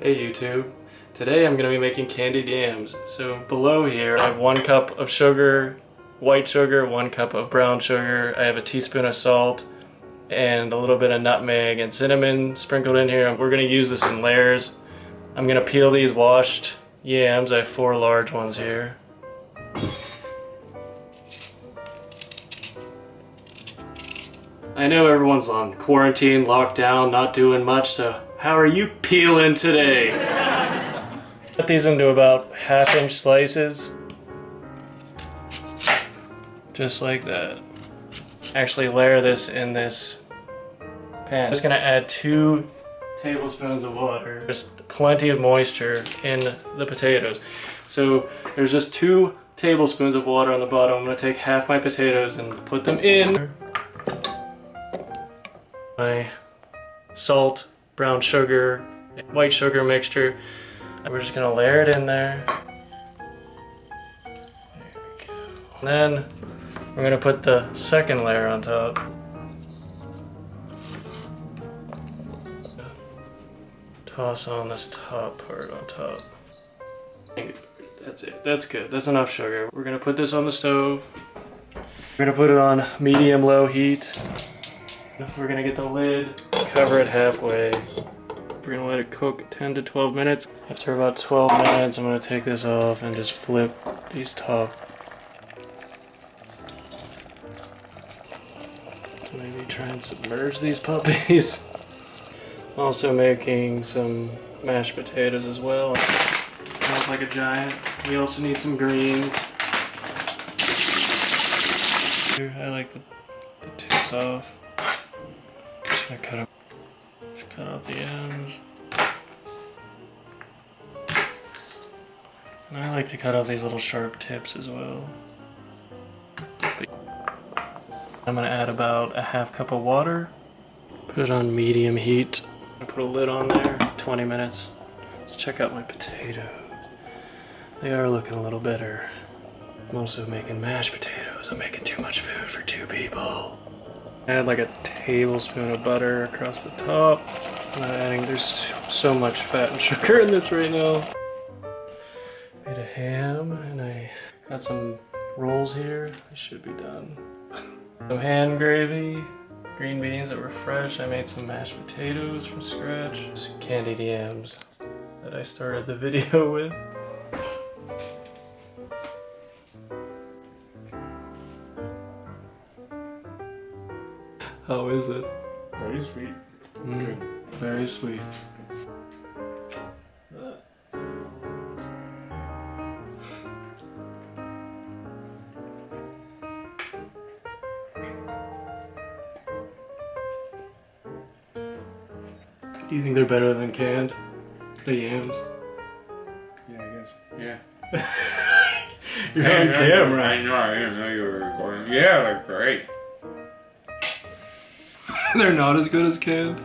Hey YouTube, today I'm going to be making candied yams. So below here I have 1 cup of sugar, white sugar, 1 cup of brown sugar, I have a teaspoon of salt, and a little bit of nutmeg and cinnamon sprinkled in here. We're going to use this in layers. I'm going to peel these washed yams. I have 4 large ones here. I know everyone's on quarantine, locked down, not doing much, so how are you peeling today? Cut these into about 1/2-inch slices. Just like that. Actually layer this in this pan. I'm just gonna add 2 tablespoons of water. There's plenty of moisture in the potatoes. So there's just 2 tablespoons of water on the bottom. I'm gonna take half my potatoes and put them in. My salt, brown sugar, white sugar mixture. We're just gonna layer it in there. There we go. And then we're gonna put the second layer on top. Toss on this top part on top. That's it, that's good, that's enough sugar. We're gonna put this on the stove. We're gonna put it on medium-low heat. We're gonna get the lid, cover it halfway. We're gonna let it cook 10 to 12 minutes. After about 12 minutes, I'm gonna take this off and just flip these top. Maybe try and submerge these puppies. I'm also making some mashed potatoes as well. Smells like a giant. We also need some greens. I like the tips off. Just gonna cut off the ends. And I like to cut off these little sharp tips as well. I'm gonna add about 1/2 cup of water. Put it on medium heat. Put a lid on there, 20 minutes. Let's check out my potatoes. They are looking a little better. I'm also making mashed potatoes. I'm making too much food for 2 people. Add like a tablespoon of butter across the top. There's so much fat and sugar in this right now. Made a ham and I got some rolls here. They should be done. Some hand gravy, green beans that were fresh. I made some mashed potatoes from scratch. Some candied yams that I started the video with. How is it? Very sweet. Mm, very sweet. Do you think they're better than canned? The yams? Yeah, I guess. Yeah. You're on camera. I know, I didn't know you were recording. Yeah, they're great. They're not as good as canned?